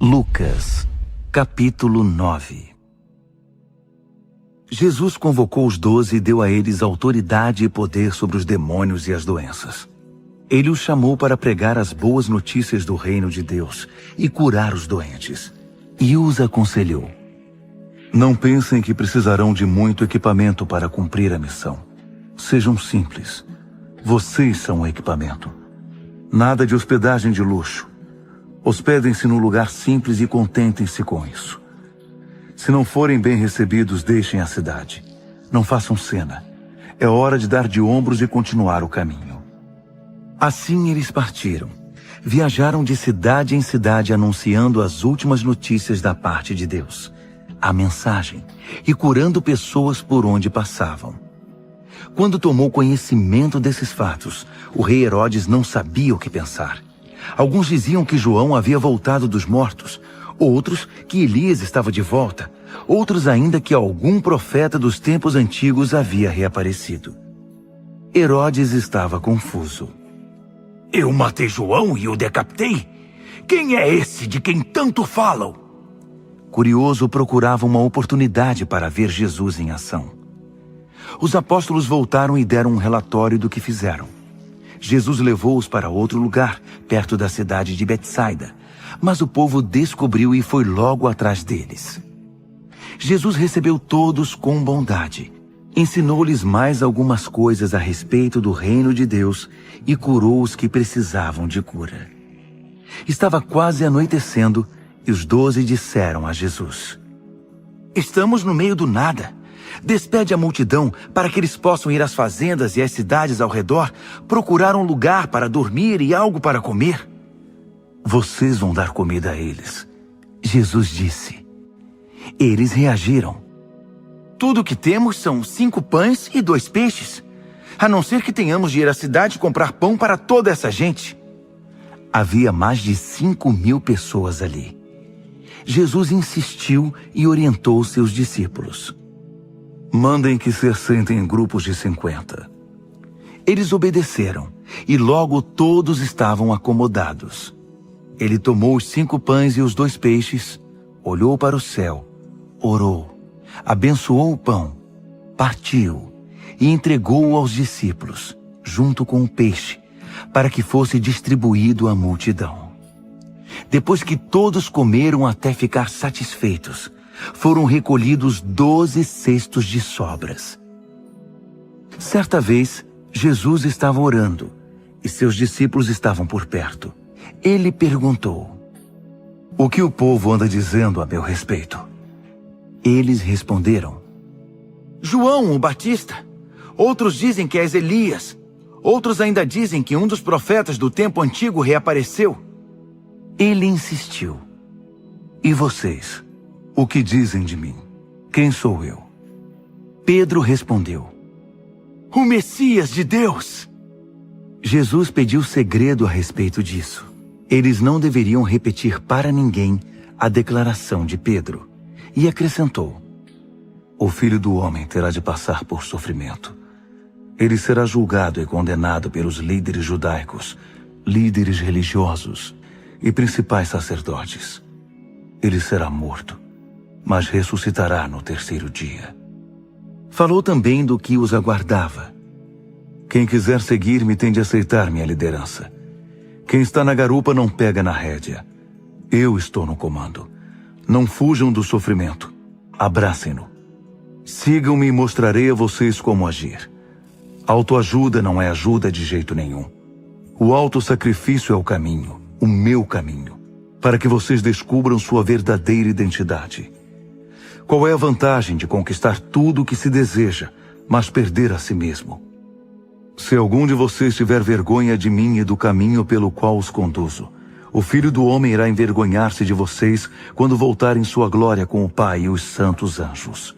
Lucas, capítulo 9. Jesus convocou os 12 e deu a eles autoridade e poder sobre os demônios e as doenças. Ele os chamou para pregar as boas notícias do reino de Deus e curar os doentes. E os aconselhou: não pensem que precisarão de muito equipamento para cumprir a missão. Sejam simples. Vocês são o equipamento. Nada de hospedagem de luxo. Hospedem-se num lugar simples e contentem-se com isso. Se não forem bem recebidos, deixem a cidade. Não façam cena. É hora de dar de ombros e continuar o caminho. Assim eles partiram. Viajaram de cidade em cidade anunciando as últimas notícias da parte de Deus, a mensagem, e curando pessoas por onde passavam. Quando tomou conhecimento desses fatos, o rei Herodes não sabia o que pensar. Alguns diziam que João havia voltado dos mortos, outros que Elias estava de volta, outros ainda que algum profeta dos tempos antigos havia reaparecido. Herodes estava confuso. Eu matei João e o decapitei? Quem é esse de quem tanto falam? Curioso, procurava uma oportunidade para ver Jesus em ação. Os apóstolos voltaram e deram um relatório do que fizeram. Jesus levou-os para outro lugar, perto da cidade de Betsaida, mas o povo descobriu e foi logo atrás deles. Jesus recebeu todos com bondade, ensinou-lhes mais algumas coisas a respeito do reino de Deus e curou os que precisavam de cura. Estava quase anoitecendo e os 12 disseram a Jesus: estamos no meio do nada. Despede a multidão para que eles possam ir às fazendas e às cidades ao redor, procurar um lugar para dormir e algo para comer. Vocês vão dar comida a eles, Jesus disse. Eles reagiram. Tudo o que temos são 5 pães e 2 peixes, a não ser que tenhamos de ir à cidade comprar pão para toda essa gente. Havia mais de 5.000 pessoas ali. Jesus insistiu e orientou seus discípulos. Mandem que se assentem em grupos de 50. Eles obedeceram, e logo todos estavam acomodados. Ele tomou os 5 pães e os 2 peixes, olhou para o céu, orou, abençoou o pão, partiu e entregou-o aos discípulos, junto com o peixe, para que fosse distribuído à multidão. Depois que todos comeram até ficar satisfeitos, foram recolhidos 12 cestos de sobras. Certa vez, Jesus estava orando e seus discípulos estavam por perto. Ele perguntou: o que o povo anda dizendo a meu respeito? Eles responderam: João o Batista. Outros dizem que és Elias. Outros ainda dizem que um dos profetas do tempo antigo reapareceu. Ele insistiu: e vocês? O que dizem de mim? Quem sou eu? Pedro respondeu: o Messias de Deus. Jesus pediu segredo a respeito disso. Eles não deveriam repetir para ninguém a declaração de Pedro. E acrescentou: o Filho do Homem terá de passar por sofrimento. Ele será julgado e condenado pelos líderes judaicos, líderes religiosos e principais sacerdotes. Ele será morto, mas ressuscitará no 3º dia. Falou também do que os aguardava. Quem quiser seguir-me tem de aceitar minha liderança. Quem está na garupa não pega na rédea. Eu estou no comando. Não fujam do sofrimento. Abracem-no. Sigam-me e mostrarei a vocês como agir. Autoajuda não é ajuda de jeito nenhum. O autossacrifício é o caminho, o meu caminho, para que vocês descubram sua verdadeira identidade. Qual é a vantagem de conquistar tudo o que se deseja, mas perder a si mesmo? Se algum de vocês tiver vergonha de mim e do caminho pelo qual os conduzo, o Filho do Homem irá envergonhar-se de vocês quando voltar em sua glória com o Pai e os santos anjos.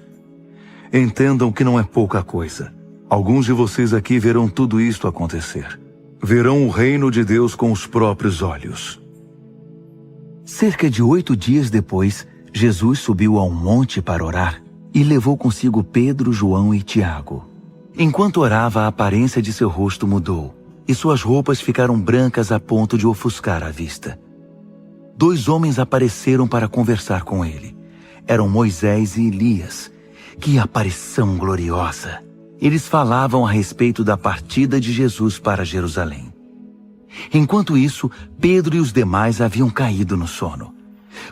Entendam que não é pouca coisa. Alguns de vocês aqui verão tudo isto acontecer. Verão o reino de Deus com os próprios olhos. Cerca de 8 dias depois, Jesus subiu a um monte para orar e levou consigo Pedro, João e Tiago. Enquanto orava, a aparência de seu rosto mudou e suas roupas ficaram brancas a ponto de ofuscar a vista. 2 homens apareceram para conversar com ele. Eram Moisés e Elias. Que aparição gloriosa! Eles falavam a respeito da partida de Jesus para Jerusalém. Enquanto isso, Pedro e os demais haviam caído no sono.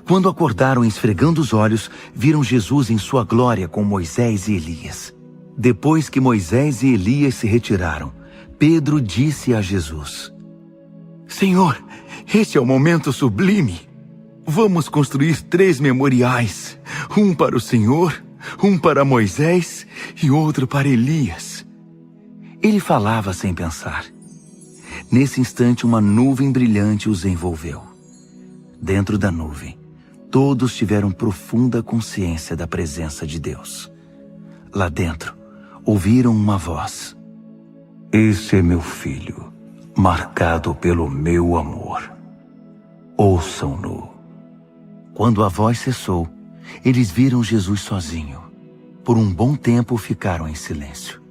Quando acordaram esfregando os olhos, viram Jesus em sua glória com Moisés e Elias. Depois que Moisés e Elias se retiraram, Pedro disse a Jesus: Senhor, este é o momento sublime. Vamos construir 3 memoriais, um para o Senhor, um para Moisés e outro para Elias. Ele falava sem pensar. Nesse instante, uma nuvem brilhante os envolveu. Dentro da nuvem, todos tiveram profunda consciência da presença de Deus. Lá dentro, ouviram uma voz: Este é meu filho, marcado pelo meu amor. Ouçam-no. Quando a voz cessou, eles viram Jesus sozinho. Por um bom tempo ficaram em silêncio.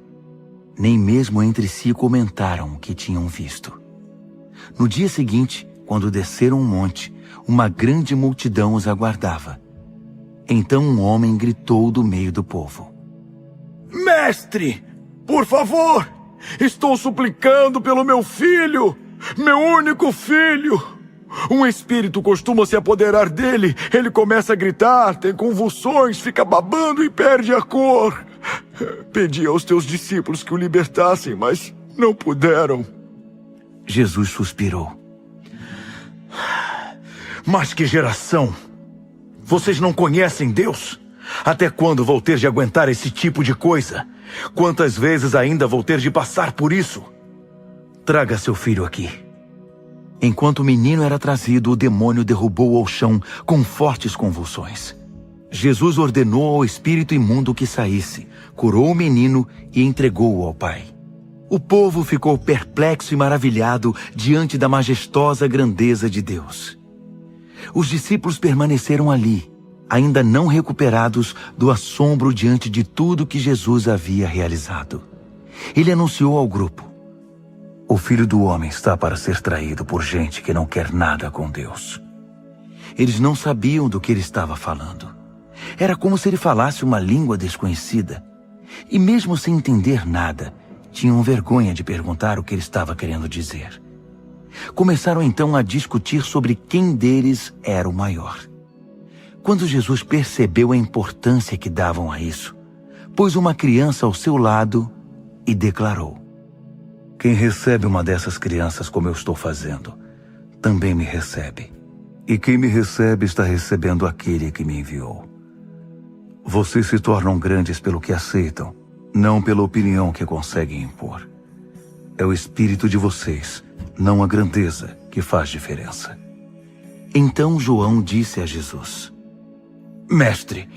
Nem mesmo entre si comentaram o que tinham visto. No dia seguinte, quando desceram um monte, uma grande multidão os aguardava. Então um homem gritou do meio do povo: Mestre, por favor, estou suplicando pelo meu filho, meu único filho. Um espírito costuma se apoderar dele. Ele começa a gritar, tem convulsões, fica babando e perde a cor. Pedi aos teus discípulos que o libertassem, mas não puderam. Jesus suspirou. Mas que geração! Vocês não conhecem Deus? Até quando vou ter de aguentar esse tipo de coisa? Quantas vezes ainda vou ter de passar por isso? Traga seu filho aqui. Enquanto o menino era trazido, o demônio derrubou-o ao chão com fortes convulsões. Jesus ordenou ao espírito imundo que saísse, curou o menino e entregou-o ao pai. O povo ficou perplexo e maravilhado diante da majestosa grandeza de Deus. Os discípulos permaneceram ali, ainda não recuperados do assombro diante de tudo que Jesus havia realizado. Ele anunciou ao grupo: O Filho do Homem está para ser traído por gente que não quer nada com Deus. Eles não sabiam do que ele estava falando. Era como se ele falasse uma língua desconhecida. E mesmo sem entender nada, tinham vergonha de perguntar o que ele estava querendo dizer. Começaram então a discutir sobre quem deles era o maior. Quando Jesus percebeu a importância que davam a isso, pôs uma criança ao seu lado e declarou: Quem recebe uma dessas crianças como eu estou fazendo, também me recebe. E quem me recebe está recebendo aquele que me enviou. Vocês se tornam grandes pelo que aceitam, não pela opinião que conseguem impor. É o espírito de vocês, não a grandeza, que faz diferença. Então João disse a Jesus: Mestre,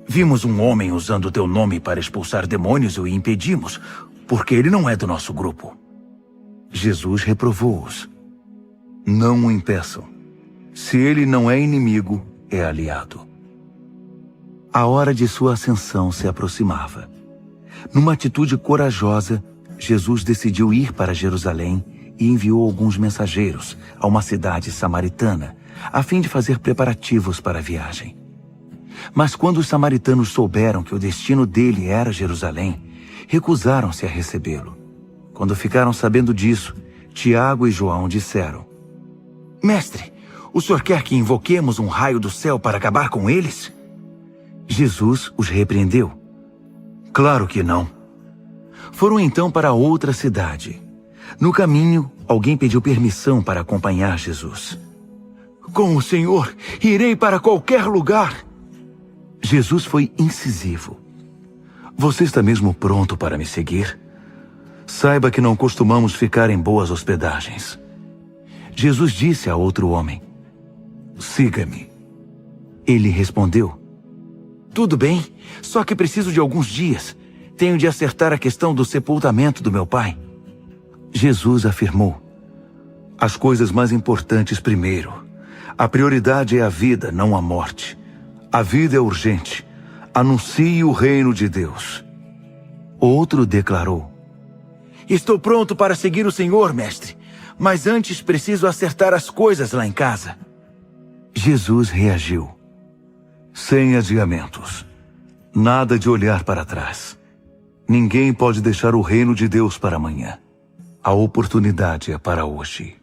vimos um homem usando o teu nome para expulsar demônios e o impedimos, porque ele não é do nosso grupo. Jesus reprovou-os: Não o impeçam. Se ele não é inimigo, é aliado. A hora de sua ascensão se aproximava. Numa atitude corajosa, Jesus decidiu ir para Jerusalém e enviou alguns mensageiros a uma cidade samaritana, a fim de fazer preparativos para a viagem. Mas quando os samaritanos souberam que o destino dele era Jerusalém, recusaram-se a recebê-lo. Quando ficaram sabendo disso, Tiago e João disseram: Mestre, o senhor quer que invoquemos um raio do céu para acabar com eles? Jesus os repreendeu: Claro que não. Foram então para outra cidade. No caminho, alguém pediu permissão para acompanhar Jesus. Com o Senhor, irei para qualquer lugar. Jesus foi incisivo. Você está mesmo pronto para me seguir? Saiba que não costumamos ficar em boas hospedagens. Jesus disse a outro homem: Siga-me. Ele respondeu: Tudo bem, só que preciso de alguns dias. Tenho de acertar a questão do sepultamento do meu pai. Jesus afirmou: As coisas mais importantes primeiro. A prioridade é a vida, não a morte. A vida é urgente. Anuncie o reino de Deus. Outro declarou: Estou pronto para seguir o Senhor, mestre, mas antes preciso acertar as coisas lá em casa. Jesus reagiu. Sem adiamentos. Nada de olhar para trás. Ninguém pode deixar o reino de Deus para amanhã. A oportunidade é para hoje.